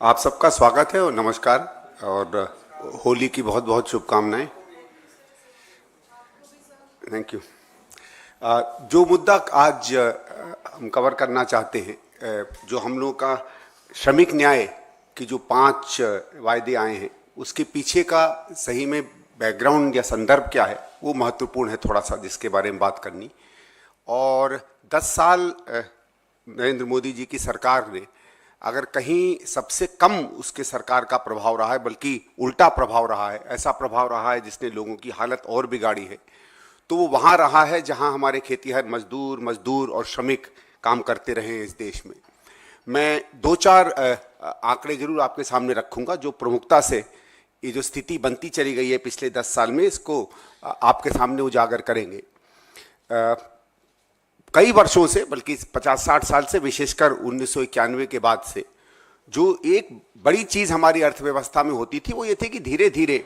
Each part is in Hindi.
आप सबका स्वागत है और नमस्कार और होली की बहुत बहुत शुभकामनाएं। Thank you. जो मुद्दा आज हम कवर करना चाहते हैं, जो हम लोगों का श्रमिक न्याय की जो 5 वायदे आए हैं, उसके पीछे का सही में बैकग्राउंड या संदर्भ क्या है, वो महत्वपूर्ण है थोड़ा सा, जिसके बारे में बात करनी। और 10 साल नरेंद्र मोदी जी की सरकार ने अगर कहीं सबसे कम उसके सरकार का प्रभाव रहा है, बल्कि उल्टा प्रभाव रहा है, ऐसा प्रभाव रहा है जिसने लोगों की हालत और बिगाड़ी है, तो वो वहाँ रहा है जहाँ हमारे खेतीहर मजदूर और श्रमिक काम करते रहे हैं इस देश में। मैं 2-4 आंकड़े जरूर आपके सामने रखूँगा जो प्रमुखता से ये जो स्थिति बनती चली गई है पिछले 10 साल में, इसको आपके सामने उजागर करेंगे। कई वर्षों से, बल्कि 50-60 साल से, विशेषकर 1991 के बाद से, जो एक बड़ी चीज़ हमारी अर्थव्यवस्था में होती थी वो ये थी कि धीरे धीरे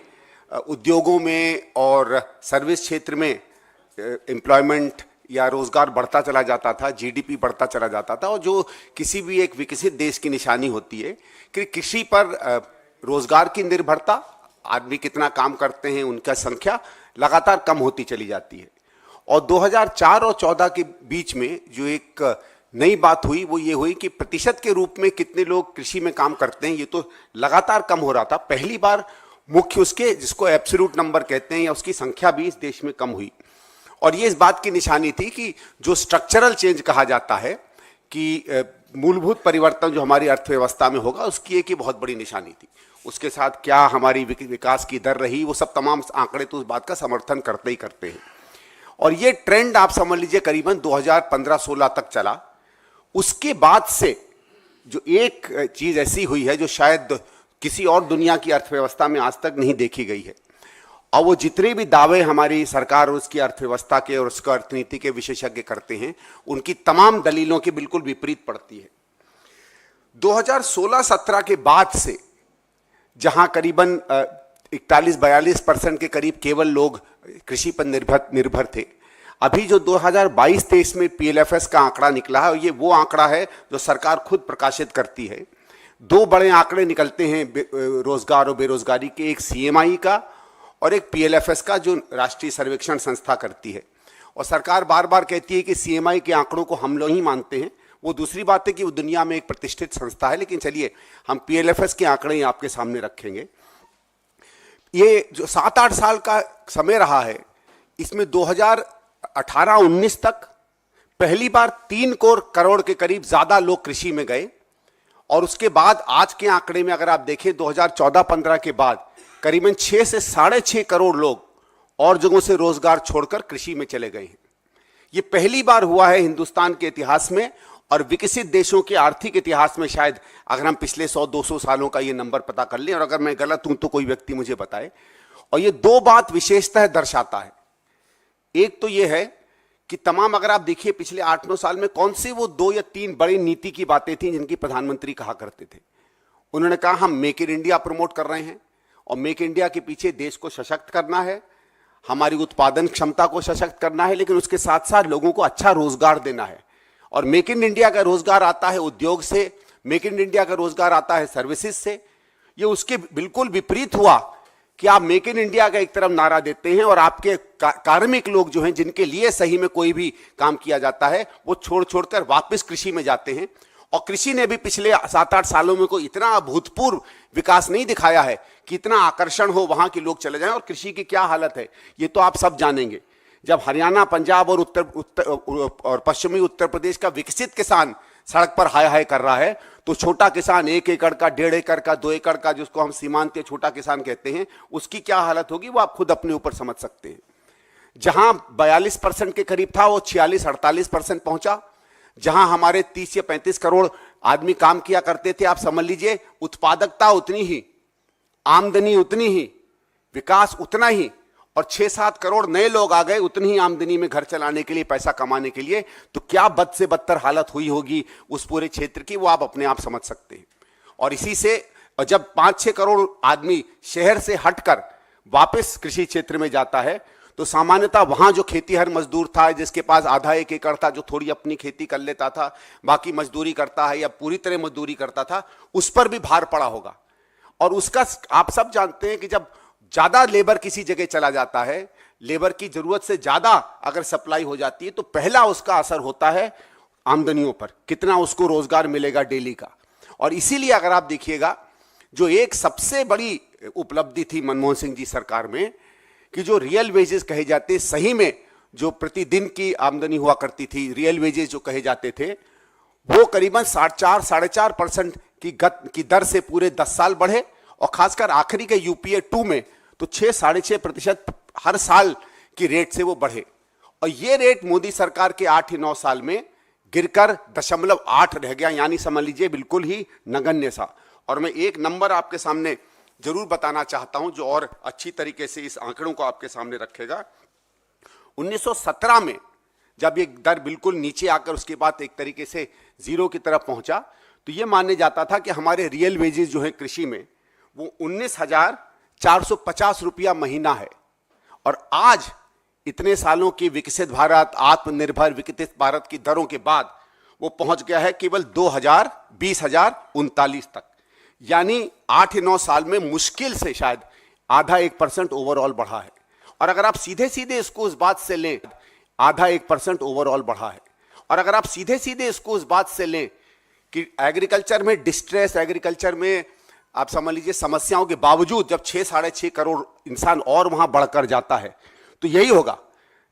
उद्योगों में और सर्विस क्षेत्र में एम्प्लॉयमेंट या रोजगार बढ़ता चला जाता था, जीडीपी बढ़ता चला जाता था। और जो किसी भी एक विकसित देश की निशानी होती है कि कृषि पर रोजगार की निर्भरता, आदमी कितना काम करते हैं, उनका संख्या लगातार कम होती चली जाती है। और 2004 और 14 के बीच में जो एक नई बात हुई वो ये हुई कि प्रतिशत के रूप में कितने लोग कृषि में काम करते हैं, ये तो लगातार कम हो रहा था। पहली बार मुख्य उसके, जिसको एब्सोल्यूट नंबर कहते हैं, या उसकी संख्या भी इस देश में कम हुई। और ये इस बात की निशानी थी कि जो स्ट्रक्चरल चेंज कहा जाता है, कि मूलभूत परिवर्तन जो हमारी अर्थव्यवस्था में होगा, उसकी एक ही बहुत बड़ी निशानी थी। उसके साथ क्या हमारी विकास की दर रही, वो सब तमाम आंकड़े तो उस बात का समर्थन करते ही करते हैं। और ये ट्रेंड आप समझ लीजिए करीबन 2015-16 तक चला। उसके बाद से जो एक चीज ऐसी हुई है जो शायद किसी और दुनिया की अर्थव्यवस्था में आज तक नहीं देखी गई है, और वो जितने भी दावे हमारी सरकार और उसकी अर्थव्यवस्था के और उसका अर्थनीति के विशेषज्ञ करते हैं, उनकी तमाम दलीलों के बिल्कुल विपरीत पड़ती है। 2016-17 के बाद से जहां करीबन 41-42% के करीब केवल लोग कृषि पर निर्भर थे, अभी जो 2022-23 में पीएलएफएस का आंकड़ा निकला है, ये वो आंकड़ा है जो सरकार खुद प्रकाशित करती है। 2 बड़े आंकड़े निकलते हैं रोजगार और बेरोजगारी के, एक सीएमआई का और एक पीएलएफएस का, जो राष्ट्रीय सर्वेक्षण संस्था करती है। और सरकार बार बार कहती है कि सीएमआई के आंकड़ों को हम लोग ही मानते हैं। वो दूसरी बात है कि वो दुनिया में एक प्रतिष्ठित संस्था है, लेकिन चलिए हम पीएलएफएस के आंकड़े आपके सामने रखेंगे। ये जो 7-8 साल का समय रहा है, इसमें 2018-19 तक पहली बार 3 करोड़ के करीब ज्यादा लोग कृषि में गए। और उसके बाद आज के आंकड़े में अगर आप देखें, 2014-15 के बाद करीबन 6 से 6.5 करोड़ लोग और जगहों से रोजगार छोड़कर कृषि में चले गए हैं। ये पहली बार हुआ है हिंदुस्तान के इतिहास में और विकसित देशों के आर्थिक इतिहास में, शायद अगर हम पिछले 100-200 सालों का ये नंबर पता कर लें, और अगर मैं गलत हूं तो कोई व्यक्ति मुझे बताए। और ये 2 बात विशेषतः दर्शाता है। एक तो ये है कि तमाम, अगर आप देखिए पिछले 8-9 साल में कौन से वो 2 या 3 बड़ी नीति की बातें थी जिनकी प्रधानमंत्री कहा करते थे। उन्होंने कहा हम मेक इन इंडिया प्रमोट कर रहे हैं, और मेक इंडिया के पीछे देश को सशक्त करना है, हमारी उत्पादन क्षमता को सशक्त करना है, लेकिन उसके साथ साथ लोगों को अच्छा रोजगार देना है। और मेक इन इंडिया का रोजगार आता है उद्योग से, मेक इन इंडिया का रोजगार आता है सर्विसेज से। ये उसके बिल्कुल विपरीत हुआ कि आप मेक इन इंडिया का एक तरफ नारा देते हैं और आपके कार्मिक लोग जो हैं, जिनके लिए सही में कोई भी काम किया जाता है, वो छोड़कर वापस कृषि में जाते हैं। और कृषि ने भी पिछले 7-8 सालों में कोई इतना अभूतपूर्व विकास नहीं दिखाया है कि इतना आकर्षण हो, वहां के लोग चले जाएं। और कृषि की क्या हालत है ये तो आप सब जानेंगे। जब हरियाणा, पंजाब और उत्तर पश्चिमी उत्तर प्रदेश का विकसित किसान सड़क पर हाय हाय कर रहा है, तो छोटा किसान 1 एकड़ का, 1.5 एकड़ का, 2 एकड़ का, जिसको हम सीमांत छोटा किसान कहते हैं, उसकी क्या हालत होगी वो आप खुद अपने ऊपर समझ सकते हैं। जहां 42% के करीब था, वो 46-48% पहुंचा। जहां हमारे 30 या 35 करोड़ आदमी काम किया करते थे, आप समझ लीजिए उत्पादकता उतनी ही, आमदनी उतनी ही, विकास उतना ही, और 6-7 करोड़ नए लोग आ गए उतनी ही आमदनी में घर चलाने के लिए, पैसा कमाने के लिए। तो क्या बद से बदतर हालत हुई होगी उस पूरे क्षेत्र की, वो आप अपने आप समझ सकते हैं। और इसी से जब 5-6 करोड़ आदमी शहर से हटकर वापस कृषि क्षेत्र में जाता है, तो सामान्यतः वहां जो खेतीहर मजदूर था, जिसके पास आधा एक एकड़ था, जो थोड़ी अपनी खेती कर लेता था, बाकी मजदूरी करता है या पूरी तरह मजदूरी करता था, उस पर भी भार पड़ा होगा। और उसका आप सब जानते हैं कि जब ज्यादा लेबर किसी जगह चला जाता है, लेबर की जरूरत से ज्यादा अगर सप्लाई हो जाती है, तो पहला उसका असर होता है आमदनियों पर, कितना उसको रोजगार मिलेगा डेली का। और इसीलिए अगर आप देखिएगा, जो एक सबसे बड़ी उपलब्धि थी मनमोहन सिंह जी सरकार में, कि जो रियल वेजेस कहे जाते, सही में जो प्रतिदिन की आमदनी हुआ करती थी, रियल वेजेस जो कहे जाते थे, वो करीबन 4.5% की दर से पूरे 10 साल बढ़े। और खासकर आखिरी के यूपीए 2 में तो 6-6.5% हर साल की रेट से वो बढ़े। और ये रेट मोदी सरकार के 8 या 9 साल में गिरकर 0.8 रह गया, यानी समझ लीजिए बिल्कुल ही नगण्य सा। और मैं एक नंबर आपके सामने जरूर बताना चाहता हूं, जो और अच्छी तरीके से इस आंकड़ों को आपके सामने रखेगा। 1917 में जब ये दर बिल्कुल नीचे आकर उसके बाद एक तरीके से जीरो की तरफ पहुंचा, तो ये माने जाता था कि हमारे रियल वेजेस जो है कृषि में, वो 19,450 रुपया महीना है। और आज इतने सालों की विकसित भारत, आत्मनिर्भर विकसित भारत की दरों के बाद वो पहुंच गया है केवल 20,39 तक। यानी 8 या 9 साल में मुश्किल से शायद आधा 1% ओवरऑल बढ़ा है। और अगर आप सीधे सीधे इसको उस बात से लें, आधा 1% ओवरऑल बढ़ा है। और अगर आप सीधे सीधे इसको उस बात से लें कि एग्रीकल्चर में डिस्ट्रेस, एग्रीकल्चर में आप समझ लीजिए समस्याओं के बावजूद जब 6-6.5 करोड़ इंसान और वहां बढ़कर जाता है, तो यही होगा।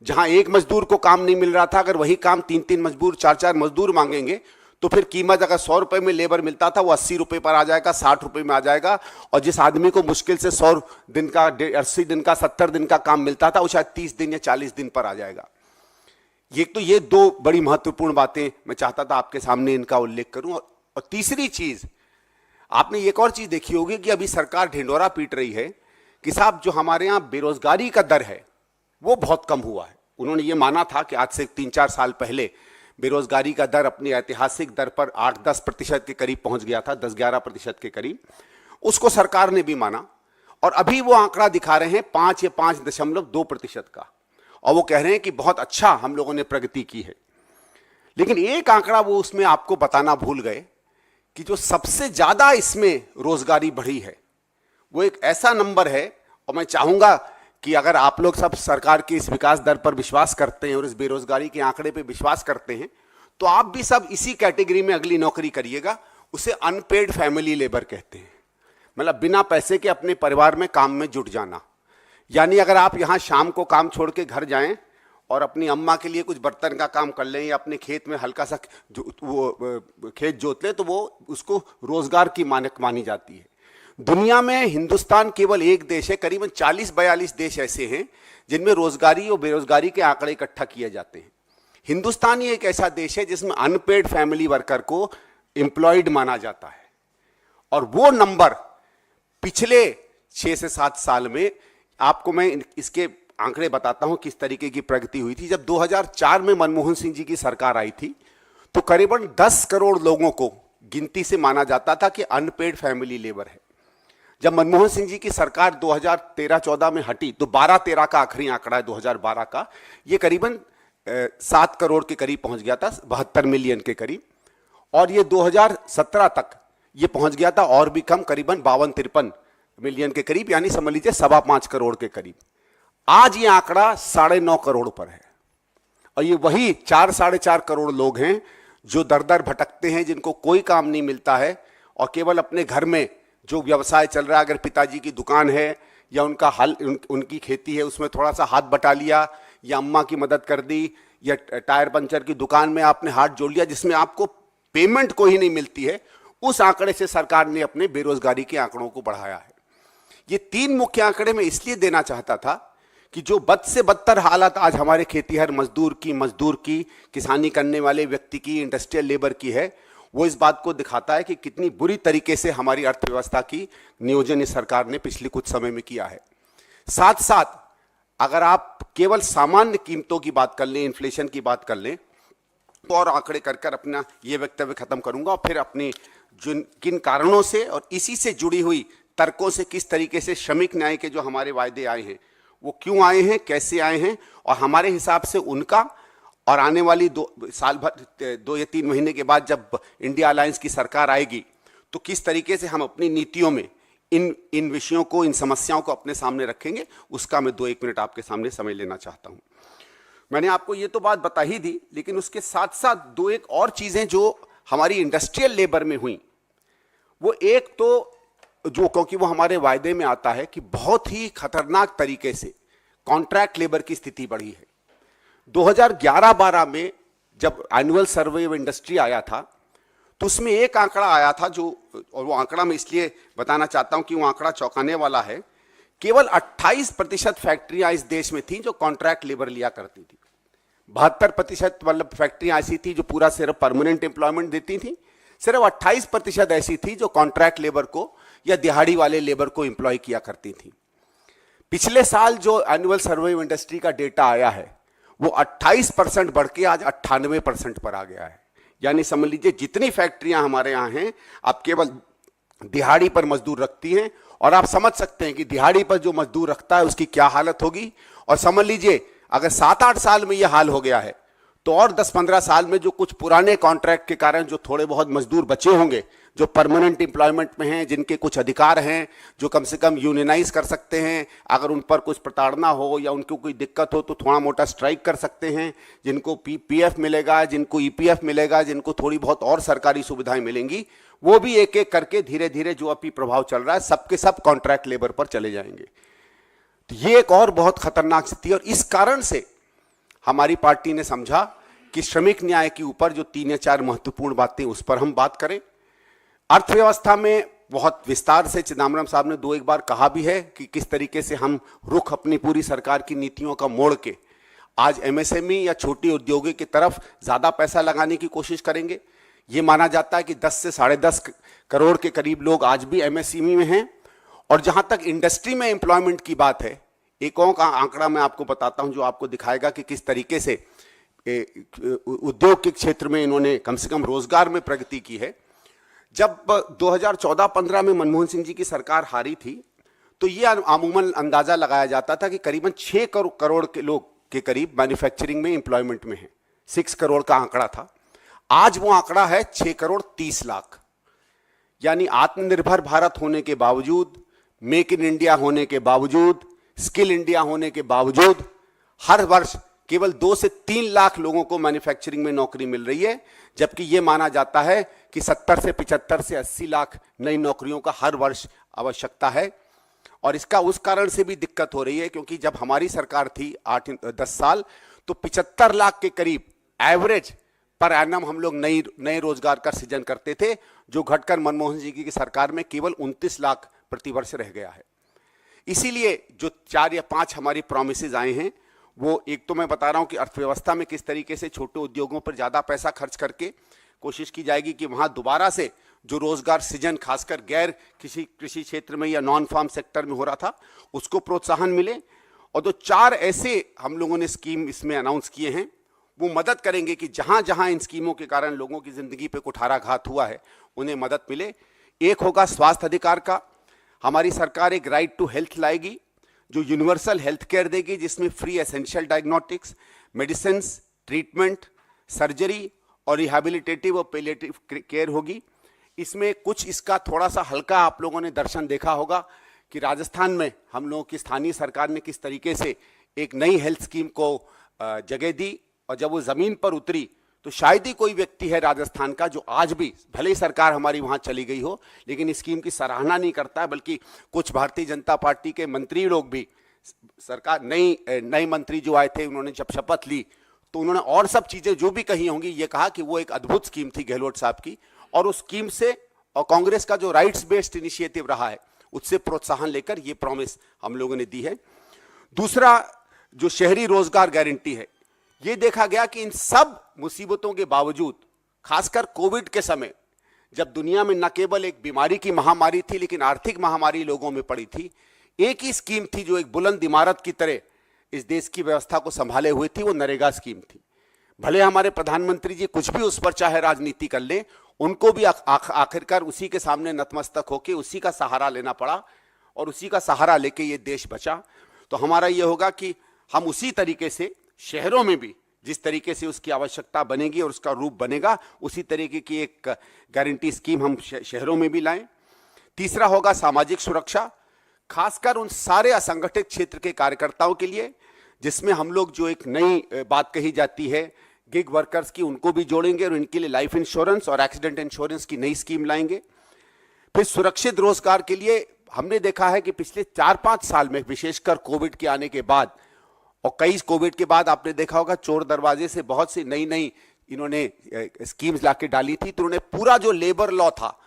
जहां एक मजदूर को काम नहीं मिल रहा था, अगर वही काम 3-3 मजदूर, 4-4 मजदूर मांगेंगे, तो फिर कीमत अगर 100 रुपए में लेबर मिलता था, वो 80 रुपए पर आ जाएगा, 60 रुपए में आ जाएगा। और जिस आदमी को मुश्किल से 100 दिन का, 80 दिन का, 70 दिन का काम मिलता था, वो शायद 30 दिन या 40 दिन पर आ जाएगा। ये 2 बड़ी महत्वपूर्ण बातें मैं चाहता था आपके सामने इनका उल्लेख करूं। और तीसरी चीज, आपने एक और चीज देखी होगी कि अभी सरकार ढिंढोरा पीट रही है कि साहब जो हमारे यहां बेरोजगारी का दर है वो बहुत कम हुआ है। उन्होंने ये माना था कि आज से 3-4 साल पहले बेरोजगारी का दर अपनी ऐतिहासिक दर पर 8-10% के करीब पहुंच गया था, 10-11% के करीब। उसको सरकार ने भी माना और अभी वो आंकड़ा दिखा रहे हैं 5 या 5.2% का। और वो कह रहे हैं कि बहुत अच्छा हम लोगों ने प्रगति की है। लेकिन एक आंकड़ा वो उसमें आपको बताना भूल गए कि जो सबसे ज्यादा इसमें रोजगारी बढ़ी है, वो एक ऐसा नंबर है। और मैं चाहूंगा कि अगर आप लोग सब सरकार की इस विकास दर पर विश्वास करते हैं और इस बेरोजगारी के आंकड़े पर विश्वास करते हैं, तो आप भी सब इसी कैटेगरी में अगली नौकरी करिएगा। उसे अनपेड फैमिली लेबर कहते हैं, मतलब बिना पैसे के अपने परिवार में काम में जुट जाना। यानी अगर आप यहां शाम को काम छोड़ के घर जाएं और अपनी अम्मा के लिए कुछ बर्तन का काम कर लें या अपने खेत में हल्का सा खेत जोत लें, तो वो उसको रोजगार की मानक मानी जाती है। दुनिया में हिंदुस्तान केवल एक देश है, करीबन 40-42 देश ऐसे हैं जिनमें रोजगारी और बेरोजगारी के आंकड़े इकट्ठा किए जाते हैं। हिंदुस्तान ही एक ऐसा देश है जिसमें अनपेड फैमिली वर्कर को एम्प्लॉयड माना जाता है। और वो नंबर पिछले 6 से 7 साल में, आपको मैं इसके आंकड़े बताता हूं किस तरीके की प्रगति हुई थी। जब 2004 में मनमोहन सिंह जी की सरकार आई थी, तो करीबन 10 करोड़ लोगों को गिनती से माना जाता था कि अनपेड फैमिली लेबर है। जब मनमोहन सिंह जी की सरकार 2013-14 में हटी, तो 12-13 का आखिरी आंकड़ा है 2012 का, ये करीबन 7 करोड़ के करीब पहुंच गया था, 72 मिलियन के करीब। और ये 2017 तक ये पहुंच गया था और भी कम, करीबन 52-53 मिलियन के करीब, यानी समझ लीजिए 5.25 करोड़ के करीब। आज ये आंकड़ा 9.5 करोड़ पर है। और ये वही 4-4.5 करोड़ लोग हैं जो दर दर भटकते हैं, जिनको कोई काम नहीं मिलता है और केवल अपने घर में जो व्यवसाय चल रहा है, अगर पिताजी की दुकान है या उनका उनकी खेती है, उसमें थोड़ा सा हाथ बटा लिया या अम्मा की मदद कर दी या टायर पंचर की दुकान में आपने हाथ जोड़ लिया, जिसमें आपको पेमेंट कोई नहीं मिलती है, उस आंकड़े से सरकार ने अपने बेरोजगारी के आंकड़ों को बढ़ाया है। ये 3 मुख्य आंकड़े मैं इसलिए देना चाहता था कि जो बद से बदतर हालत आज हमारे खेतीहर मजदूर की, किसानी करने वाले व्यक्ति की, इंडस्ट्रियल लेबर की है, वो इस बात को दिखाता है कि कितनी बुरी तरीके से हमारी अर्थव्यवस्था की नियोजन इस सरकार ने पिछले कुछ समय में किया है। साथ साथ अगर आप केवल सामान्य कीमतों की बात कर लें, इन्फ्लेशन की बात कर लें, तो और आंकड़े कर अपना ये वक्तव्य खत्म करूंगा और फिर अपने किन कारणों से और इसी से जुड़ी हुई तर्कों से किस तरीके से श्रमिक न्याय के जो हमारे वायदे आए हैं वो क्यों आए हैं, कैसे आए हैं, और हमारे हिसाब से उनका और आने वाली 2 या 3 महीने के बाद जब इंडिया अलायंस की सरकार आएगी तो किस तरीके से हम अपनी नीतियों में इन विषयों को, इन समस्याओं को अपने सामने रखेंगे, उसका मैं 2-1 मिनट आपके सामने समय लेना चाहता हूं। मैंने आपको ये तो बात बता ही दी, लेकिन उसके साथ साथ 2-1 और चीजें जो हमारी इंडस्ट्रियल लेबर में हुई, वो एक तो जो, क्योंकि वो हमारे वायदे में आता है कि बहुत ही खतरनाक तरीके से कॉन्ट्रैक्ट लेबर की स्थिति बढ़ी है। 2011-12 में जब एनुअल सर्वे ऑफ इंडस्ट्री आया था तो उसमें एक आंकड़ा आया था जो, और वो आंकड़ा मैं इसलिए बताना चाहता हूं कि वो आंकड़ा चौंकाने वाला है। केवल 28% फैक्ट्रियां इस देश में थी जो कॉन्ट्रैक्ट लेबर लिया करती थी। 72% मतलब फैक्ट्रियां ऐसी थी जो पूरा सिर्फ परमानेंट एम्प्लॉयमेंट देती थी। सिर्फ 28% ऐसी थी जो कॉन्ट्रैक्ट लेबर को या दिहाड़ी वाले लेबर को एम्प्लॉय किया करती थी। पिछले साल जो एनुअल सर्वे ऑफ इंडस्ट्री का डेटा आया है वो 28% बढ़ के आज 98% पर आ गया है। यानी समझ लीजिए जितनी फैक्ट्रियां हमारे यहां हैं अब केवल दिहाड़ी पर मजदूर रखती हैं, और आप समझ सकते हैं कि दिहाड़ी पर जो मजदूर रखता है उसकी क्या हालत होगी। और समझ लीजिए अगर 7-8 साल में यह हाल हो गया है तो और 10-15 साल में जो कुछ पुराने कॉन्ट्रैक्ट के कारण जो थोड़े बहुत मजदूर बचे होंगे, जो परमानेंट एम्प्लॉयमेंट में हैं, जिनके कुछ अधिकार हैं, जो कम से कम यूनियनाइज कर सकते हैं, अगर उन पर कुछ प्रताड़ना हो या उनको कोई दिक्कत हो तो थोड़ा मोटा स्ट्राइक कर सकते हैं, जिनको पीएफ मिलेगा, जिनको ईपीएफ मिलेगा, जिनको थोड़ी बहुत और सरकारी सुविधाएं मिलेंगी, वो भी एक एक करके धीरे धीरे जो अभी प्रभाव चल रहा है सबके सब कॉन्ट्रैक्ट लेबर पर चले जाएंगे। तो ये एक और बहुत खतरनाक स्थिति है, और इस कारण से हमारी पार्टी ने समझा कि श्रमिक न्याय के ऊपर जो 3 या 4 महत्वपूर्ण बातें उस पर हम बात करें। अर्थव्यवस्था में बहुत विस्तार से चिदम्बरम साहब ने 2-1 बार कहा भी है कि किस तरीके से हम रुख अपनी पूरी सरकार की नीतियों का मोड़ के आज एमएसएमई या छोटी उद्योगों की तरफ ज्यादा पैसा लगाने की कोशिश करेंगे। ये माना जाता है कि 10 से 10.5 करोड़ के करीब लोग आज भी एमएसएमई में हैं। और जहां तक इंडस्ट्री में एम्प्लॉयमेंट की बात है, एक और का आंकड़ा मैं आपको बताता हूं जो आपको दिखाएगा कि किस तरीके से उद्योग के क्षेत्र में इन्होंने कम से कम रोजगार में प्रगति की है। जब 2014-15 में मनमोहन सिंह जी की सरकार हारी थी तो ये अमूमन अंदाजा लगाया जाता था कि करीबन 6 करोड़ के लोग के करीब मैन्युफैक्चरिंग में एम्प्लॉयमेंट में है। 6 करोड़ का आंकड़ा था, आज वो आंकड़ा है 6 करोड़ 30 लाख। यानी आत्मनिर्भर भारत होने के बावजूद, मेक इन इंडिया होने के बावजूद, स्किल इंडिया होने के बावजूद हर वर्ष केवल 2 से 3 लाख लोगों को मैन्युफैक्चरिंग में नौकरी मिल रही है, जबकि यह माना जाता है कि 70 से 75 से 80 लाख नई नौकरियों का हर वर्ष आवश्यकता है। और इसका उस कारण से भी दिक्कत हो रही है क्योंकि जब हमारी सरकार थी 8-10 साल तो 75 लाख के करीब एवरेज पर एनम हम लोग नए रोजगार का सृजन करते थे, जो घटकर मनमोहन सिंह जी की सरकार में केवल 29 लाख प्रतिवर्ष रह गया है। इसीलिए जो 4 या 5 हमारी प्रॉमिसेस आए हैं, वो एक तो मैं बता रहा हूं कि अर्थव्यवस्था में किस तरीके से छोटे उद्योगों पर ज्यादा पैसा खर्च करके कोशिश की जाएगी कि वहां दोबारा से जो रोजगार सृजन खासकर गैर कृषि क्षेत्र में या नॉन फार्म सेक्टर में हो रहा था उसको प्रोत्साहन मिले। और जो 4 ऐसे हम लोगों ने स्कीम इसमें अनाउंस किए हैं वो मदद करेंगे कि जहां जहां इन स्कीमों के कारण लोगों की जिंदगी पे कुठाराघात हुआ है उन्हें मदद मिले। एक होगा स्वास्थ्य अधिकार का, हमारी सरकार एक राइट टू हेल्थ लाएगी जो यूनिवर्सल हेल्थ केयर देगी, जिसमें free essential diagnostics, medicine, treatment, surgery और रिहैबिलिटेटिव और पैलिएटिव केयर होगी। इसमें कुछ इसका थोड़ा सा हल्का आप लोगों ने दर्शन देखा होगा कि राजस्थान में हम लोगों की स्थानीय सरकार ने किस तरीके से एक नई हेल्थ स्कीम को जगह दी, और जब वो जमीन पर उतरी तो शायद ही कोई व्यक्ति है राजस्थान का जो आज भी, भले ही सरकार हमारी वहां चली गई हो, लेकिन इस स्कीम की सराहना नहीं करता है। बल्कि कुछ भारतीय जनता पार्टी के मंत्री लोग भी, सरकार नई मंत्री जो आए थे उन्होंने जब शपथ ली तो उन्होंने और सब चीजें जो भी कही होंगी ये कहा कि वो एक अद्भुत स्कीम थी गहलोत साहब की, और उस स्कीम से और कांग्रेस का जो राइट्स बेस्ड इनिशिएटिव रहा है उससे प्रोत्साहन लेकर ये प्रॉमिस हम लोगों ने दी है। दूसरा जो शहरी रोजगार गारंटी है, ये देखा गया कि इन सब मुसीबतों के बावजूद, खासकर कोविड के समय जब दुनिया में न केवल एक बीमारी की महामारी थी लेकिन आर्थिक महामारी लोगों में पड़ी थी, एक ही स्कीम थी जो एक बुलंद इमारत की तरह इस देश की व्यवस्था को संभाले हुए थी, वो नरेगा स्कीम थी। भले हमारे प्रधानमंत्री जी कुछ भी उस पर चाहे राजनीति कर ले, उनको भी आखिरकार उसी के सामने नतमस्तक होकर उसी का सहारा लेना पड़ा और उसी का सहारा लेके ये देश बचा। तो हमारा ये होगा कि हम उसी तरीके से शहरों में भी जिस तरीके से उसकी आवश्यकता बनेगी और उसका रूप बनेगा, उसी तरीके की एक गारंटी स्कीम हम शहरों में भी लाएं। तीसरा होगा सामाजिक सुरक्षा, खासकर उन सारे असंगठित क्षेत्र के कार्यकर्ताओं के लिए, जिसमें हम लोग जो एक नई बात कही जाती है गिग वर्कर्स की, उनको भी जोड़ेंगे और इनके लिए लाइफ इंश्योरेंस और एक्सीडेंट इंश्योरेंस की नई स्कीम लाएंगे। फिर सुरक्षित रोजगार के लिए हमने देखा है कि पिछले 4-5 साल में, विशेषकर कोविड के आने के बाद और कई कोविड के बाद आपने देखा होगा चोर दरवाजे से बहुत सी नई इन्होंने स्कीम्स लाके डाली थी। तो उन्होंने पूरा जो लेबर लॉ था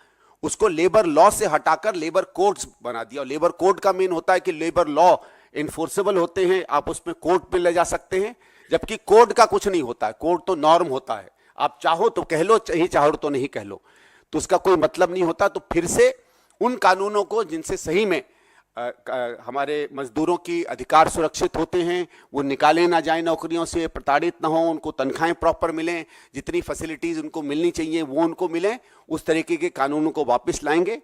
उसको लेबर लॉ से हटाकर लेबर कोड्स बना दिया। और लेबर कोड का मेन होता है कि लेबर लॉ इन्फोर्सेबल होते हैं, आप उसमें कोर्ट पे ले जा सकते हैं, जबकि कोड का कुछ नहीं होता है। कोड तो नॉर्म होता है, आप चाहो तो कह लो, चाहो तो नहीं कह लो, तो उसका कोई मतलब नहीं होता। तो फिर से उन कानूनों को जिनसे सही में हमारे मजदूरों की अधिकार सुरक्षित होते हैं, वो निकाले ना जाए नौकरियों से, प्रताड़ित ना हो, उनको तनख्वाहें प्रॉपर मिलें, जितनी फैसिलिटीज उनको मिलनी चाहिए वो उनको मिलें, उस तरीके के कानूनों को वापस लाएंगे।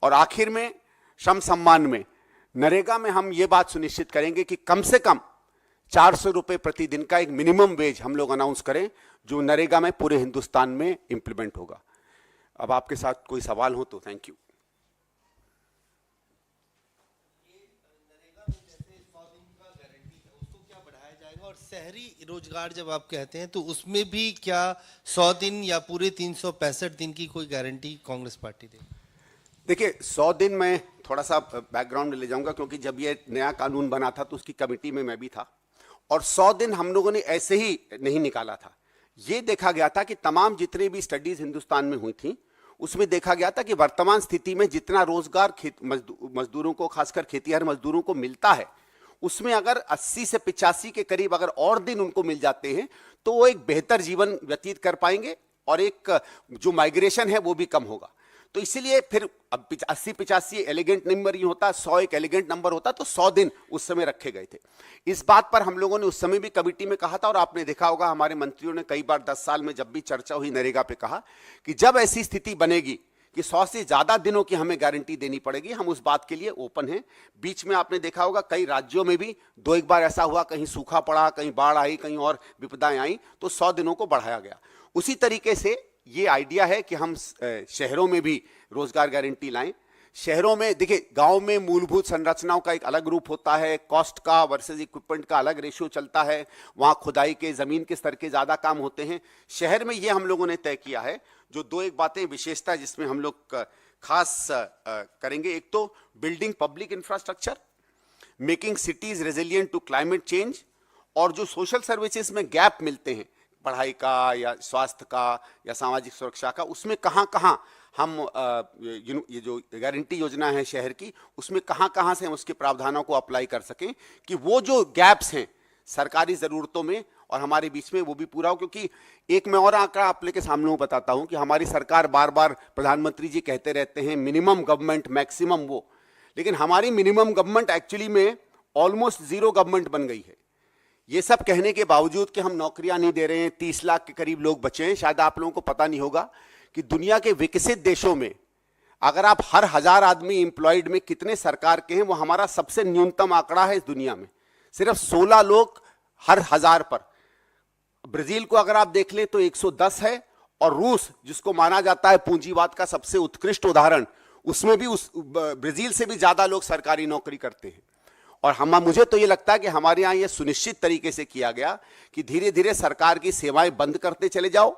और आखिर में श्रम सम्मान में, नरेगा में हम ये बात सुनिश्चित करेंगे कि कम से कम 400 रुपये प्रतिदिन का एक मिनिमम वेज हम लोग अनाउंस करें, जो नरेगा में पूरे हिंदुस्तान में इंप्लीमेंट होगा। अब आपके साथ कोई सवाल हो तो थैंक यू। और शहरी रोजगार जब आप कहते हैं तो उसमें भी क्या 100 दिन या पूरे 365 दिन की कोई गारंटी कांग्रेस पार्टी दे? देखिए, 100 दिन में थोड़ा सा बैकग्राउंड ले जाऊंगा, क्योंकि जब ये नया कानून बना था तो उसकी कमेटी में मैं भी था, और 100 दिन हम लोगों ने ऐसे ही नहीं निकाला था। ये देखा गया था कि तमाम जितने भी स्टडीज हिंदुस्तान में हुई थी उसमें देखा गया था कि वर्तमान स्थिति में जितना रोजगार मजदूरों को, खासकर खेतीहर मजदूरों को मिलता है, उसमें अगर 80 से 85 के करीब अगर और दिन उनको मिल जाते हैं तो वो एक बेहतर जीवन व्यतीत कर पाएंगे और एक जो माइग्रेशन है वो भी कम होगा। तो इसीलिए फिर अब 80-85 एलिगेंट नंबर ही होता, 100 एक एलिगेंट नंबर होता, तो 100 दिन उस समय रखे गए थे। इस बात पर हम लोगों ने उस समय भी कमेटी में कहा था, और आपने देखा होगा हमारे मंत्रियों ने कई बार 10 साल में जब भी चर्चा हुई नरेगा पे कहा कि जब ऐसी स्थिति बनेगी कि 100 से ज्यादा दिनों की हमें गारंटी देनी पड़ेगी, हम उस बात के लिए ओपन हैं। बीच में आपने देखा होगा कई राज्यों में भी 2-1 बार ऐसा हुआ, कहीं सूखा पड़ा, कहीं बाढ़ आई, कहीं और विपदाएं आई, तो 100 दिनों को बढ़ाया गया। उसी तरीके से ये आइडिया है कि हम शहरों में भी रोजगार गारंटी लाएं। शहरों में देखिए, गांव में मूलभूत संरचनाओं का एक अलग रूप होता है, कॉस्ट का वर्सेस इक्विपमेंट का अलग रेशियो चलता है, वहां खुदाई के, जमीन के स्तर के ज्यादा काम होते हैं। शहर में ये हम लोगों ने तय किया है, जो 2-1 बातें विशेषता जिसमें हम लोग खास करेंगे। एक तो building public infrastructure, making cities resilient to climate change, और जो सोशल सर्विसेज में गैप मिलते हैं, पढ़ाई का या स्वास्थ्य का या सामाजिक सुरक्षा का, उसमें कहाँ कहाँ हम ये जो गारंटी योजना है शहर की, उसमें कहाँ कहाँ से हम उसके प्रावधानों को अप्लाई कर सकें कि वो जो गैप्स हैं सरकारी ज़रूरतों में और हमारे बीच में, वो भी पूरा हो। क्योंकि एक मैं और आंकड़ा आप लेके सामने बताता हूं कि हमारी सरकार बार बार, प्रधानमंत्री जी कहते रहते हैं मिनिमम गवर्नमेंट मैक्सिमम वो, लेकिन हमारी मिनिमम गवर्नमेंट एक्चुअली में ऑलमोस्ट जीरो गवर्नमेंट बन गई है। ये सब कहने के बावजूद कि हम नौकरियां नहीं दे रहे हैं, 30 लाख के करीब लोग बचे हैं। शायद आप लोगों को पता नहीं होगा कि दुनिया के विकसित देशों में अगर आप हर 1000 आदमी एम्प्लॉयड में कितने सरकार के हैं, वो हमारा सबसे न्यूनतम आंकड़ा है इस दुनिया में, सिर्फ 16 लोग हर 1000 पर। ब्राजील को अगर आप देख लें तो 110 है, और रूस जिसको माना जाता है पूंजीवाद का सबसे उत्कृष्ट उदाहरण, उसमें भी उस ब्राजील से भी ज्यादा लोग सरकारी नौकरी करते हैं। और मुझे तो ये लगता है कि हमारे यहाँ ये सुनिश्चित तरीके से किया गया कि धीरे धीरे सरकार की सेवाएं बंद करते चले जाओ,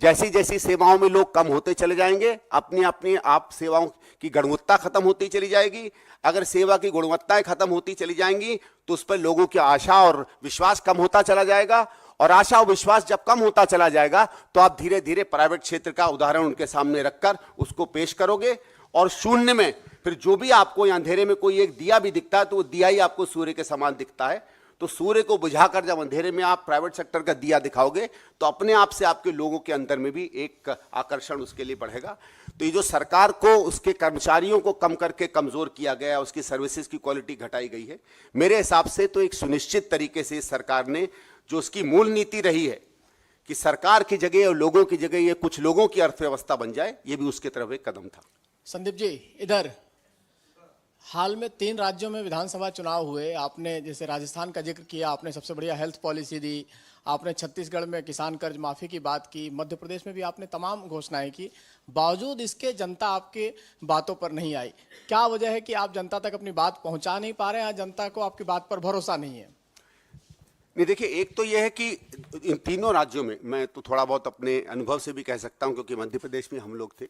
जैसी जैसी सेवाओं में लोग कम होते चले जाएंगे, अपनी अपनी आप सेवाओं की गुणवत्ता खत्म होती चली जाएगी। अगर सेवा की गुणवत्ताएं खत्म होती चली जाएंगी तो उस पर लोगों की आशा और विश्वास कम होता चला जाएगा, और आशा और विश्वास जब कम होता चला जाएगा तो आप धीरे धीरे प्राइवेट क्षेत्र का उदाहरण उनके सामने रखकर उसको पेश करोगे, और शून्य में फिर जो भी आपको अंधेरे में कोई एक दिया भी दिखता है तो वो दिया ही आपको सूर्य के समान दिखता है। तो सूर्य को बुझाकर जब अंधेरे में आप प्राइवेट सेक्टर का दिया दिखाओगे तो अपने आप से आपके लोगों के अंदर में भी एक आकर्षण उसके लिए बढ़ेगा। तो ये जो सरकार को उसके कर्मचारियों को कम करके कमजोर किया गया, उसकी सर्विसेज की क्वालिटी घटाई गई है, मेरे हिसाब से तो एक सुनिश्चित तरीके से सरकार ने जो उसकी मूल नीति रही है कि सरकार की जगह और लोगों की जगह ये कुछ लोगों की अर्थव्यवस्था बन जाए, ये भी उसके तरफ एक कदम था। संदीप जी इधर, हाल में 3 राज्यों में विधानसभा चुनाव हुए। आपने जैसे राजस्थान का जिक्र किया, आपने सबसे बढ़िया हेल्थ पॉलिसी दी, आपने छत्तीसगढ़ में किसान कर्ज माफ़ी की बात की, मध्य प्रदेश में भी आपने तमाम घोषणाएं की। बावजूद इसके जनता आपके बातों पर नहीं आई। क्या वजह है कि आप जनता तक अपनी बात पहुंचा नहीं पा रहे हैं, जनता को आपकी बात पर भरोसा नहीं है? नहीं, देखिए, एक तो यह है कि इन तीनों राज्यों में मैं तो थोड़ा बहुत अपने अनुभव से भी कह सकता हूं, क्योंकि मध्य प्रदेश में हम लोग थे।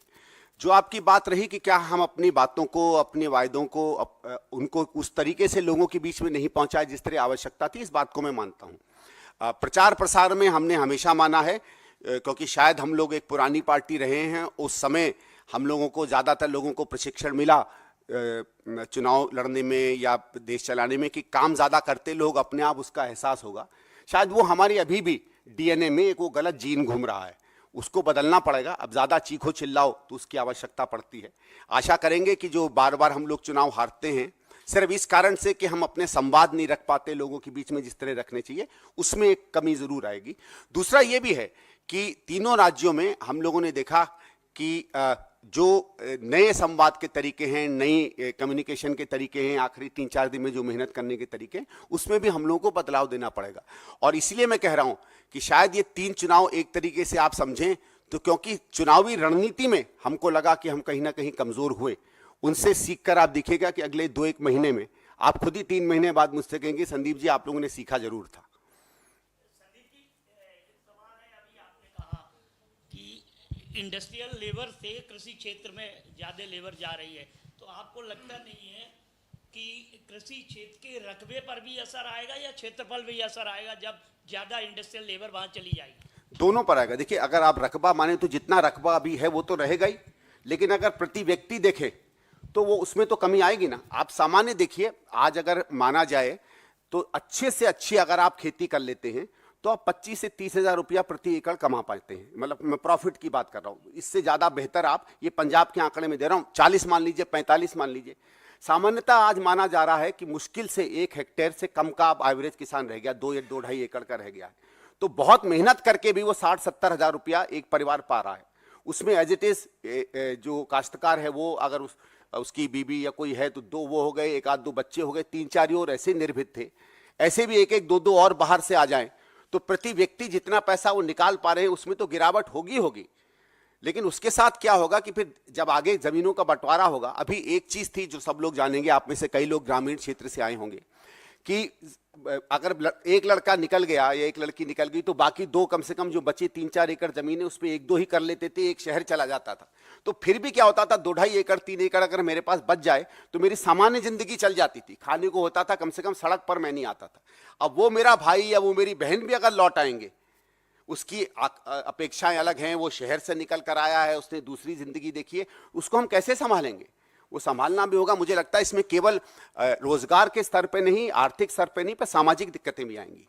जो आपकी बात रही कि क्या हम अपनी बातों को, अपने वायदों को उनको उस तरीके से लोगों के बीच में नहीं पहुंचाए जिस तरह आवश्यकता थी, इस बात को मैं मानता हूं। प्रचार प्रसार में हमने हमेशा माना है, क्योंकि शायद हम लोग एक पुरानी पार्टी रहे हैं, उस समय हम लोगों को, ज़्यादातर लोगों को प्रशिक्षण मिला चुनाव लड़ने में या देश चलाने में कि काम ज़्यादा करते लोग अपने आप उसका एहसास होगा। शायद वो हमारी अभी भी डीएनए में एक वो गलत जीन घूम रहा है, उसको बदलना पड़ेगा। अब ज़्यादा चीखो चिल्लाओ तो उसकी आवश्यकता पड़ती है। आशा करेंगे कि जो बार बार हम लोग चुनाव हारते हैं सिर्फ इस कारण से कि हम अपने संवाद नहीं रख पाते लोगों के बीच में जिस तरह रखने चाहिए, उसमें एक कमी ज़रूर आएगी। दूसरा ये भी है कि तीनों राज्यों में हम लोगों ने देखा कि जो नए संवाद के तरीके हैं, नई कम्युनिकेशन के तरीके हैं, आखिरी 3-4 दिन में जो मेहनत करने के तरीके हैं, उसमें भी हम लोगों को बदलाव देना पड़ेगा। और इसलिए मैं कह रहा हूं कि शायद ये 3 चुनाव एक तरीके से आप समझें तो, क्योंकि चुनावी रणनीति में हमको लगा कि हम कहीं ना कहीं कमजोर हुए, उनसे सीखकर आप दिखेगा कि अगले 2-1 महीने में आप खुद ही 3 महीने बाद मुझसे कहेंगे संदीप जी आप लोगों ने सीखा जरूर था। इंडस्ट्रियल लेबर से कृषि क्षेत्र में ज़्यादा लेबर जा रही है, तो आपको लगता नहीं है कि कृषि क्षेत्र के रकबे पर भी असर आएगा या क्षेत्रफल भी असर आएगा जब ज़्यादा इंडस्ट्रियल लेबर वहाँ चली जाएगी? दोनों पर आएगा। देखिए, अगर आप रकबा माने तो जितना रकबा अभी है वो तो रहेगा ही, लेकिन अगर प्रति व्यक्ति देखें तो वो उसमें तो कमी आएगी ना। आप सामान्य देखिए, आज अगर माना जाए तो अच्छे से अच्छी अगर आप खेती कर लेते हैं तो आप 25 से 30 हज़ार रुपया प्रति एकड़ कमा पाते हैं। मतलब मैं प्रॉफिट की बात कर रहा हूँ। इससे ज़्यादा बेहतर आप, ये पंजाब के आंकड़े में दे रहा हूँ, 40 मान लीजिए, 45 मान लीजिए। सामान्यतः आज माना जा रहा है कि मुश्किल से 1 हेक्टेयर से कम का आप एवरेज किसान रह गया, 2 या 2.5 एकड़ का रह गया है। तो बहुत मेहनत करके भी वो 60-70 हज़ार रुपया एक परिवार पा रहा है। उसमें एज इट इज़ जो काश्तकार है वो अगर उसकी बीबी या कोई है तो 2 वो हो गए, 1-2 बच्चे हो गए, 3-4 और ऐसे निर्भीत थे। ऐसे भी 1-1, 2-2 और बाहर से आ जाएं तो प्रति व्यक्ति जितना पैसा वो निकाल पा रहे हैं उसमें तो गिरावट होगी। लेकिन उसके साथ क्या होगा कि फिर जब आगे जमीनों का बंटवारा होगा, अभी एक चीज थी जो सब लोग जानेंगे, आप में से कई लोग ग्रामीण क्षेत्र से आए होंगे, कि अगर एक लड़का निकल गया या एक लड़की निकल गई तो बाकी 2 कम से कम जो बचे 3-4 एकड़ जमीन है उसमें 1-2 ही कर लेते थे, एक शहर चला जाता था। तो फिर भी क्या होता था, 2-2.5 एकड़ 3 एकड़ अगर मेरे पास बच जाए तो मेरी सामान्य जिंदगी चल जाती थी, खाने को होता था, कम से कम सड़क पर मैं नहीं आता था। अब वो मेरा भाई या वो मेरी बहन भी अगर लौट आएंगे, उसकी अपेक्षाएं अलग हैं, वो शहर से निकल कर आया है, उसने दूसरी जिंदगी देखी है, उसको हम कैसे संभालेंगे? वो संभालना भी होगा। मुझे लगता है इसमें केवल रोजगार के स्तर पे नहीं, आर्थिक स्तर पे नहीं, पर सामाजिक दिक्कतें भी आएंगी।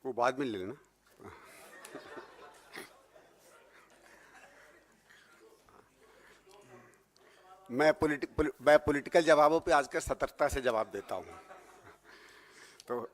वो बाद में ले लेना। मैं पॉलिटिकल जवाबों पे आजकल सतर्कता से जवाब देता हूं। तो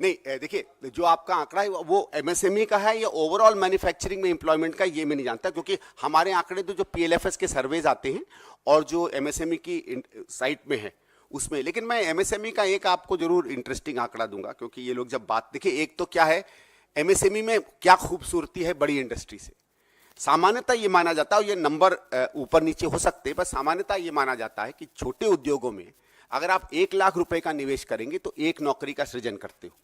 नहीं, देखिए, जो आपका आंकड़ा है वो एमएसएमई का है या ओवरऑल मैन्युफैक्चरिंग में एम्प्लॉयमेंट का, ये मैं नहीं जानता, क्योंकि हमारे आंकड़े तो जो पीएलएफएस के सर्वेज आते हैं और जो एमएसएमई की साइट में है उसमें। लेकिन मैं एमएसएमई का एक आपको जरूर इंटरेस्टिंग आंकड़ा दूंगा, क्योंकि ये लोग जब बात, देखिए, एक तो क्या है एमएसएमई में क्या खूबसूरती है बड़ी इंडस्ट्री से। सामान्यतः ये माना जाता है, और ये नंबर ऊपर नीचे हो सकते हैं, पर सामान्यतः ये माना जाता है कि छोटे उद्योगों में अगर आप 1 लाख रुपए का निवेश करेंगे तो 1 नौकरी का सृजन करते हो।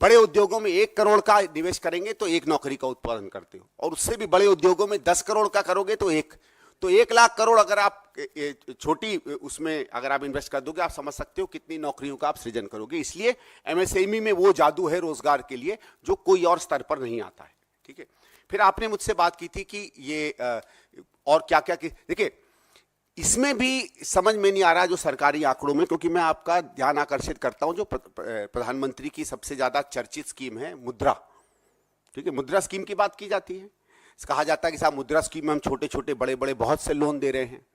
बड़े उद्योगों में 1 करोड़ का निवेश करेंगे तो 1 नौकरी का उत्पादन करते हो, और उससे भी बड़े उद्योगों में 10 करोड़ का करोगे तो 1 लाख करोड़ अगर आप छोटी उसमें अगर आप इन्वेस्ट कर दोगे, आप समझ सकते हो कितनी नौकरियों का आप सृजन करोगे। इसलिए एमएसएमई में वो जादू है रोजगार के लिए जो कोई और स्तर पर नहीं आता है। ठीक है, फिर आपने मुझसे बात की थी कि ये और क्या क्या, देखिए इसमें भी समझ में नहीं आ रहा जो सरकारी आंकड़ों में, क्योंकि मैं आपका ध्यान आकर्षित करता हूं जो प्रधानमंत्री की सबसे ज्यादा चर्चित स्कीम है मुद्रा। ठीक है, मुद्रा स्कीम की बात की जाती है, कहा जाता है कि साहब मुद्रा स्कीम में हम छोटे छोटे बड़े बड़े बहुत से लोन दे रहे हैं।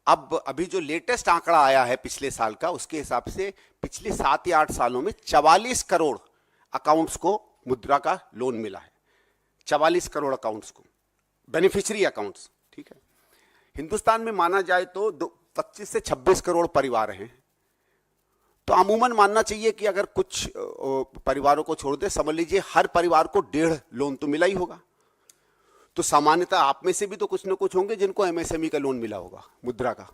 अब अभी जो लेटेस्ट आंकड़ा आया है पिछले साल का, उसके हिसाब से पिछले 7 या 8 सालों में 44 करोड़ अकाउंट्स को मुद्रा का लोन मिला है। 44 करोड़ अकाउंट्स को, बेनिफिशियरी अकाउंट्स। ठीक है, हिंदुस्तान में माना जाए तो 25 से 26 करोड़ परिवार हैं, तो अमूमन मानना चाहिए कि अगर कुछ परिवारों को छोड़ दे, समझ लीजिए हर परिवार को 1.5 लोन तो मिला ही होगा। तो सामान्यतः आप में से भी तो कुछ न कुछ होंगे जिनको एमएसएमई का लोन मिला होगा मुद्रा का।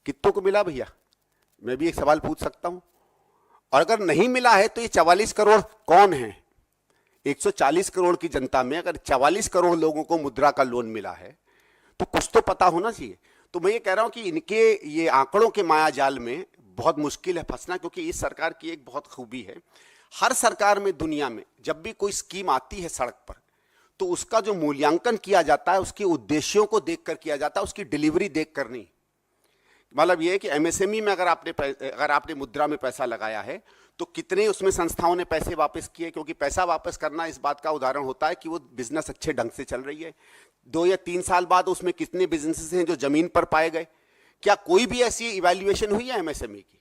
कितनों को मिला भैया? मैं भी एक सवाल पूछ सकता हूं। और अगर नहीं मिला है तो ये 44 करोड़ कौन है? 140 करोड़ की जनता में अगर 44 करोड़ लोगों को मुद्रा का लोन मिला है तो कुछ तो पता होना चाहिए। तो मैं ये कह रहा हूं कि इनके ये आंकड़ों के माया जाल में बहुत मुश्किल है फंसना, क्योंकि इस सरकार की एक बहुत खूबी है, हर सरकार में दुनिया में जब भी कोई स्कीम आती है सड़क पर तो उसका जो मूल्यांकन किया जाता है उसके उद्देश्यों को देखकर किया जाता है, उसकी डिलीवरी देखकर नहीं। मतलब यह है कि एमएसएमई में अगर आपने मुद्रा में पैसा लगाया है तो कितने उसमें संस्थाओं ने पैसे वापस किए, क्योंकि पैसा वापस करना इस बात का उदाहरण होता है कि वो बिजनेस अच्छे ढंग से चल रही है। 2 या 3 साल बाद उसमें कितने बिजनेसेस हैं जो जमीन पर पाए गए। क्या कोई भी ऐसी इवैल्यूएशन हुई है एमएसएमई की?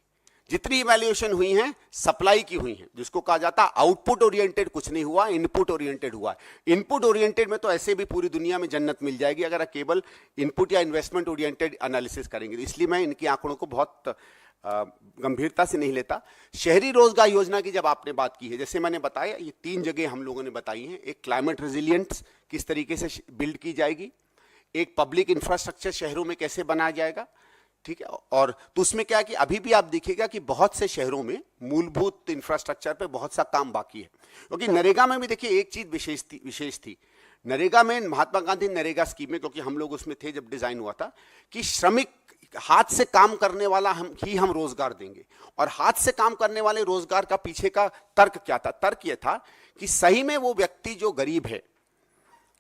जितनी इवैल्यूएशन हुई हैं सप्लाई की हुई हैं, जिसको कहा जाता है आउटपुट ओरिएंटेड कुछ नहीं हुआ, इनपुट ओरिएंटेड हुआ। इनपुट ओरिएंटेड में तो ऐसे भी पूरी दुनिया में जन्नत मिल जाएगी अगर केवल इनपुट या इन्वेस्टमेंट ओरिएंटेड एनालिसिस करेंगे। इसलिए मैं इनकी आंकड़ों को बहुत गंभीरता से नहीं लेता। शहरी रोजगार योजना की जब आपने बात की है, जैसे मैंने बताया ये 3 जगह हम लोगों ने बताई हैं। एक क्लाइमेट रेजिलियंस किस तरीके से बिल्ड की जाएगी, एक पब्लिक इंफ्रास्ट्रक्चर शहरों में कैसे बनाया जाएगा। ठीक है, और तो उसमें क्या है कि अभी भी आप देखिएगा कि बहुत से शहरों में मूलभूत इंफ्रास्ट्रक्चर पे बहुत सा काम बाकी है। क्योंकि नरेगा में भी देखिए एक चीज विशेष थी। नरेगा में महात्मा गांधी नरेगा स्कीम में, क्योंकि हम लोग उसमें थे जब डिजाइन हुआ था, कि श्रमिक हाथ से काम करने वाला हम रोजगार देंगे। और हाथ से काम करने वाले रोजगार का पीछे का तर्क क्या था? तर्क यह था कि सही में वो व्यक्ति जो गरीब है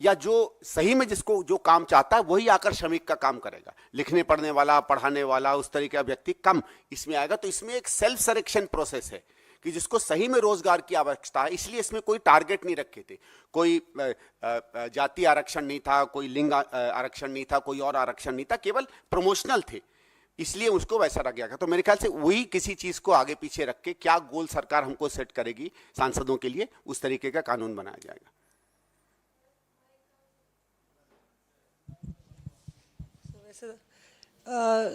या जो सही में जिसको जो काम चाहता है वही आकर श्रमिक का काम करेगा। लिखने पढ़ने वाला, पढ़ाने वाला, उस तरीके का व्यक्ति कम इसमें आएगा। तो इसमें एक सेल्फ सिलेक्शन प्रोसेस है कि जिसको सही में रोजगार की आवश्यकता है। इसलिए इसमें कोई टारगेट नहीं रखे थे, कोई जाति आरक्षण नहीं था, कोई लिंग आरक्षण नहीं था, कोई और आरक्षण नहीं था, केवल प्रमोशनल थे, इसलिए उसको वैसा रख गया। तो मेरे ख्याल से वही किसी चीज को आगे पीछे रख के क्या गोल सरकार हमको सेट करेगी सांसदों के लिए, उस तरीके का कानून बनाया जाएगा।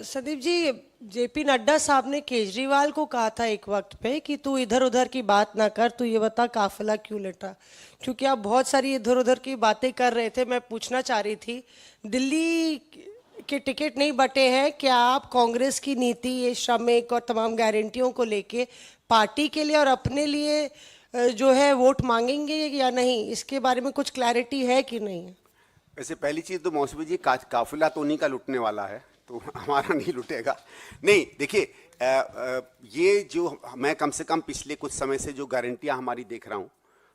संदीप जी, जेपी नड्डा साहब ने केजरीवाल को कहा था एक वक्त पे कि तू इधर उधर की बात ना कर, तू ये बता काफिला क्यों लेटा। क्योंकि आप बहुत सारी इधर उधर की बातें कर रहे थे, मैं पूछना चाह रही थी, दिल्ली के टिकट नहीं बटे हैं, क्या आप कांग्रेस की नीति ये श्रमिक और तमाम गारंटियों को लेके पार्टी के लिए और अपने लिए जो है वोट मांगेंगे या नहीं? इसके बारे में कुछ क्लैरिटी है कि नहीं? वैसे पहली चीज तो मौसमी जी, काफिला तो उन्हीं का लुटने वाला है, तो हमारा नहीं लुटेगा। नहीं, देखिए ये जो मैं कम से कम पिछले कुछ समय से जो गारंटियां हमारी देख रहा हूं,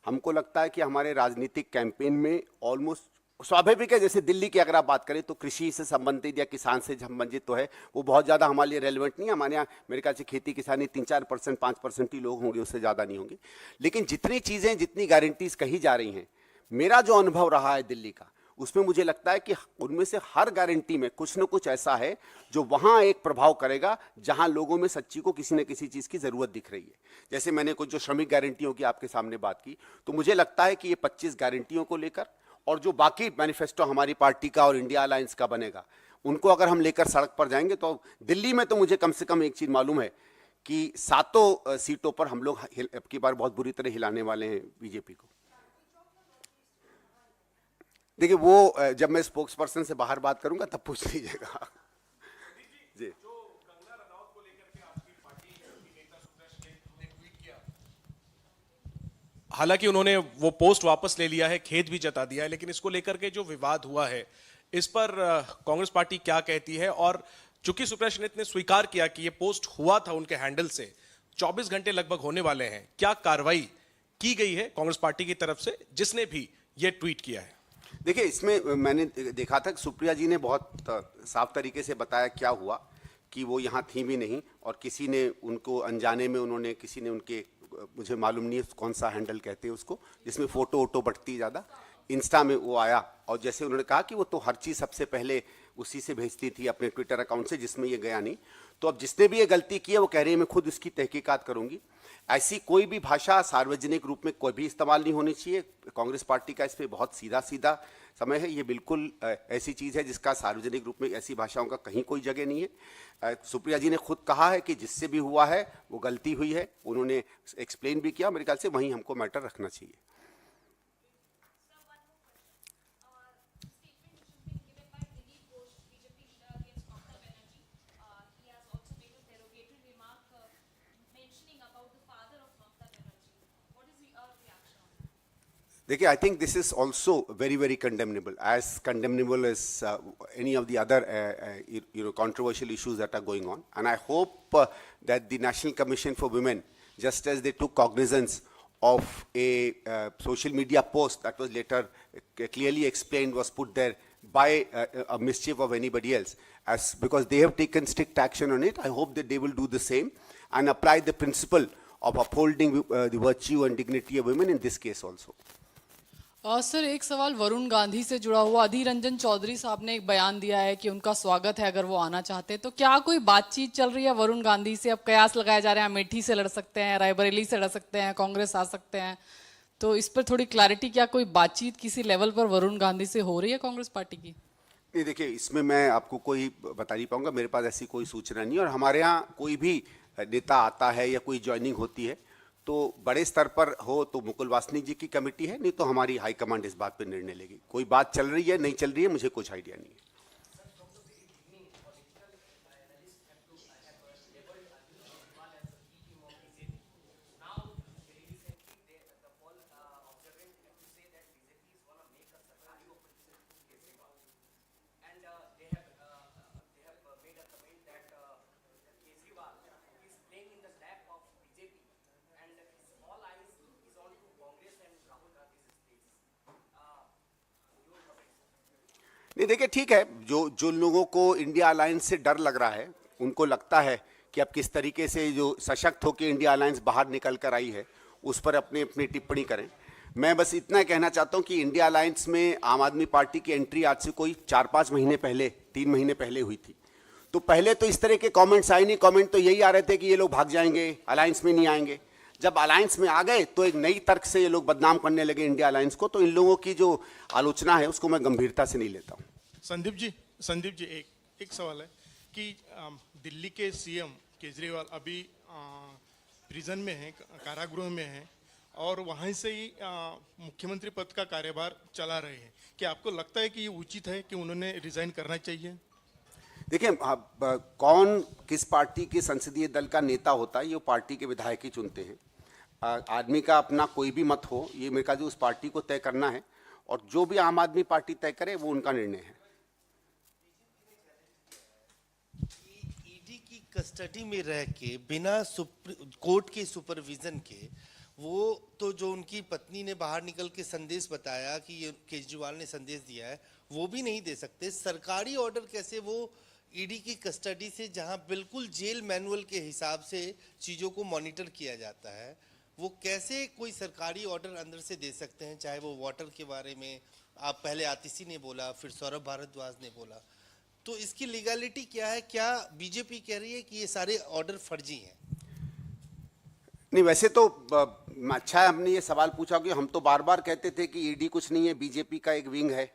हमको लगता है कि हमारे राजनीतिक कैंपेन में ऑलमोस्ट स्वाभाविक है। जैसे दिल्ली की अगर आप बात करें तो कृषि से संबंधित या किसान से संबंधित तो है, वो बहुत ज़्यादा हमारे लिए रेलिवेंट नहीं है। हमारे यहाँ मेरे ख्याल से खेती किसानी 3-4%, 5% ही लोग होंगे, उससे ज़्यादा नहीं होंगे। लेकिन जितनी चीज़ें, जितनी गारंटीज कही जा रही हैं, मेरा जो अनुभव रहा है दिल्ली का, उसमें मुझे लगता है कि उनमें से हर गारंटी में कुछ न कुछ ऐसा है जो वहां एक प्रभाव करेगा जहां लोगों में सच्ची को किसी न किसी चीज की जरूरत दिख रही है। जैसे मैंने कुछ जो श्रमिक गारंटियों की आपके सामने बात की, तो मुझे लगता है कि ये 25 गारंटियों को लेकर और जो बाकी मैनिफेस्टो हमारी पार्टी का और इंडिया अलायंस का बनेगा, उनको अगर हम लेकर सड़क पर जाएंगे तो दिल्ली में तो मुझे कम से कम एक चीज मालूम है कि 7 सीटों पर हम लोग अब की बार बहुत बुरी तरह हिलाने वाले हैं बीजेपी को। देखिए वो जब मैं स्पोक्स पर्सन से बाहर बात करूंगा तब पूछ लीजिएगा। जी हालांकि उन्होंने वो पोस्ट वापस ले लिया है, खेद भी जता दिया है, लेकिन इसको लेकर के जो विवाद हुआ है इस पर कांग्रेस पार्टी क्या कहती है? और चूंकि सुप्रिया श्रीनेत ने स्वीकार किया कि ये पोस्ट हुआ था उनके हैंडल से, 24 घंटे लगभग होने वाले हैं, क्या कार्रवाई की गई है कांग्रेस पार्टी की तरफ से जिसने भी ये ट्वीट किया है? देखिए इसमें मैंने देखा था कि सुप्रिया जी ने बहुत साफ तरीके से बताया क्या हुआ, कि वो यहाँ थी भी नहीं और किसी ने उनको अनजाने में उन्होंने किसी ने उनके मुझे मालूम नहीं है कौन सा हैंडल कहते हैं उसको, जिसमें फोटो वोटो बढ़ती ज़्यादा, इंस्टा में वो आया और जैसे उन्होंने कहा कि वो तो हर चीज़ सबसे पहले उसी से भेजती थी अपने ट्विटर अकाउंट से, जिसमें ये गया नहीं। तो अब जिसने भी ये गलती की है वो कह रही है मैं खुद उसकी तहकीकात करूंगी। ऐसी कोई भी भाषा सार्वजनिक रूप में कोई भी इस्तेमाल नहीं होनी चाहिए। कांग्रेस पार्टी का इस पर बहुत सीधा सीधा समय है। ये बिल्कुल ऐसी चीज़ है जिसका सार्वजनिक रूप में ऐसी भाषाओं का कहीं कोई जगह नहीं है। सुप्रिया जी ने खुद कहा है कि जिससे भी हुआ है वो गलती हुई है, उन्होंने एक्सप्लेन भी किया। मेरे ख्याल से वहीं हमको मैटर रखना चाहिए। देखिए, I think this is also very, very condemnable, as condemnable as any of the other, controversial issues that are going on. And I hope that the National Commission for Women, just as they took cognizance of a social media post that was later clearly explained was put there by a mischief of anybody else, as because they have taken strict action on it, I hope that they will do the same and apply the principle of upholding the virtue and dignity of women in this case also. Sir एक सवाल वरुण गांधी से जुड़ा हुआ। अधीर रंजन चौधरी साहब ने एक बयान दिया है कि उनका स्वागत है अगर वो आना चाहते हैं, तो क्या कोई बातचीत चल रही है वरुण गांधी से? अब कयास लगाए जा रहे हैं अमेठी से लड़ सकते हैं, रायबरेली से लड़ सकते हैं, कांग्रेस आ सकते हैं, तो इस पर थोड़ी क्लैरिटी, क्या कोई बातचीत किसी लेवल पर वरुण गांधी से हो रही है कांग्रेस पार्टी की? नहीं, देखिए इसमें मैं आपको कोई बता नहीं पाऊंगा, मेरे पास ऐसी कोई सूचना नहीं है। और हमारे यहाँ कोई भी नेता आता है या कोई ज्वाइनिंग होती है तो बड़े स्तर पर हो तो मुकुल वासनिक जी की कमेटी है, नहीं तो हमारी हाईकमांड इस बात पर निर्णय लेगी। कोई बात चल रही है नहीं चल रही है मुझे कुछ आइडिया नहीं है। नहीं, देखिए ठीक है, जो लोगों को इंडिया अलायंस से डर लग रहा है, उनको लगता है कि अब किस तरीके से जो सशक्त होकर इंडिया अलायंस बाहर निकल कर आई है उस पर अपनी अपनी टिप्पणी करें। मैं बस इतना कहना चाहता हूं कि इंडिया अलायंस में आम आदमी पार्टी की एंट्री आज से कोई 4-5 महीने पहले, 3 महीने पहले हुई थी। तो पहले तो इस तरह के कमेंट्स आए नहीं। कमेंट तो यही आ रहे थे कि ये लोग भाग जाएंगे, अलायंस में नहीं आएंगे। जब अलायंस में आ गए तो एक नई तर्क से ये लोग बदनाम करने लगे इंडिया अलायंस को। तो इन लोगों की जो आलोचना है उसको मैं गंभीरता से नहीं लेता हूँ। संदीप जी एक सवाल है कि दिल्ली के सीएम केजरीवाल अभी प्रिजन में हैं, कारागृह में हैं और वहाँ से ही मुख्यमंत्री पद का कार्यभार चला रहे हैं। क्या आपको लगता है कि ये उचित है कि उन्होंने रिजाइन करना चाहिए? देखिए, कौन किस पार्टी के संसदीय दल का नेता होता है ये पार्टी के विधायक ही चुनते हैं। आदमी का अपना कोई भी मत हो, ये मेरे ख्याल से उस पार्टी को तय करना है और जो भी आम आदमी पार्टी तय करे वो उनका निर्णय है। ईडी की कस्टडी में रह के बिना कोर्ट के सुपरविजन के, वो तो जो उनकी पत्नी ने बाहर निकल के संदेश बताया कि ये केजरीवाल ने संदेश दिया है, वो भी नहीं दे सकते। सरकारी ऑर्डर कैसे वो ईडी की कस्टडी से, जहां बिल्कुल जेल मैनुअल के हिसाब से चीज़ों को मॉनिटर किया जाता है, वो कैसे कोई सरकारी ऑर्डर अंदर से दे सकते हैं? चाहे वो वाटर के बारे में आप पहले आतिशी ने बोला, फिर सौरभ भारद्वाज ने बोला, तो इसकी लीगलिटी क्या है? क्या बीजेपी कह रही है कि ये सारे ऑर्डर फर्जी हैं? नहीं, वैसे तो अच्छा है हमने ये सवाल पूछा कि हम तो बार बार कहते थे कि ईडी कुछ नहीं है, बीजेपी का एक विंग है।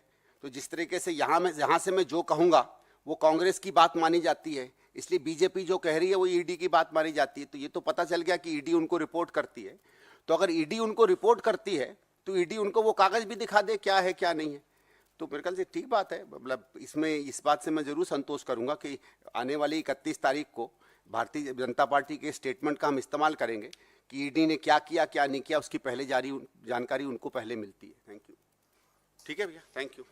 तो जिस तरीके से यहाँ से मैं जो कहूँगा वो कांग्रेस की बात मानी जाती है, इसलिए बीजेपी जो कह रही है वो ईडी की बात मानी जाती है। तो ये तो पता चल गया कि ईडी उनको रिपोर्ट करती है। तो अगर ईडी उनको रिपोर्ट करती है तो ईडी उनको वो कागज भी दिखा दे क्या है क्या नहीं है। तो मेरे ख्याल से ठीक बात है। मतलब इसमें इस बात से मैं जरूर संतोष करूंगा कि आने वाली 31 तारीख को भारतीय जनता पार्टी के स्टेटमेंट का हम इस्तेमाल करेंगे कि ईडी ने क्या किया क्या नहीं किया, उसकी पहले जानकारी उनको पहले मिलती है। Thank you. ठीक है भैया, थैंक यू।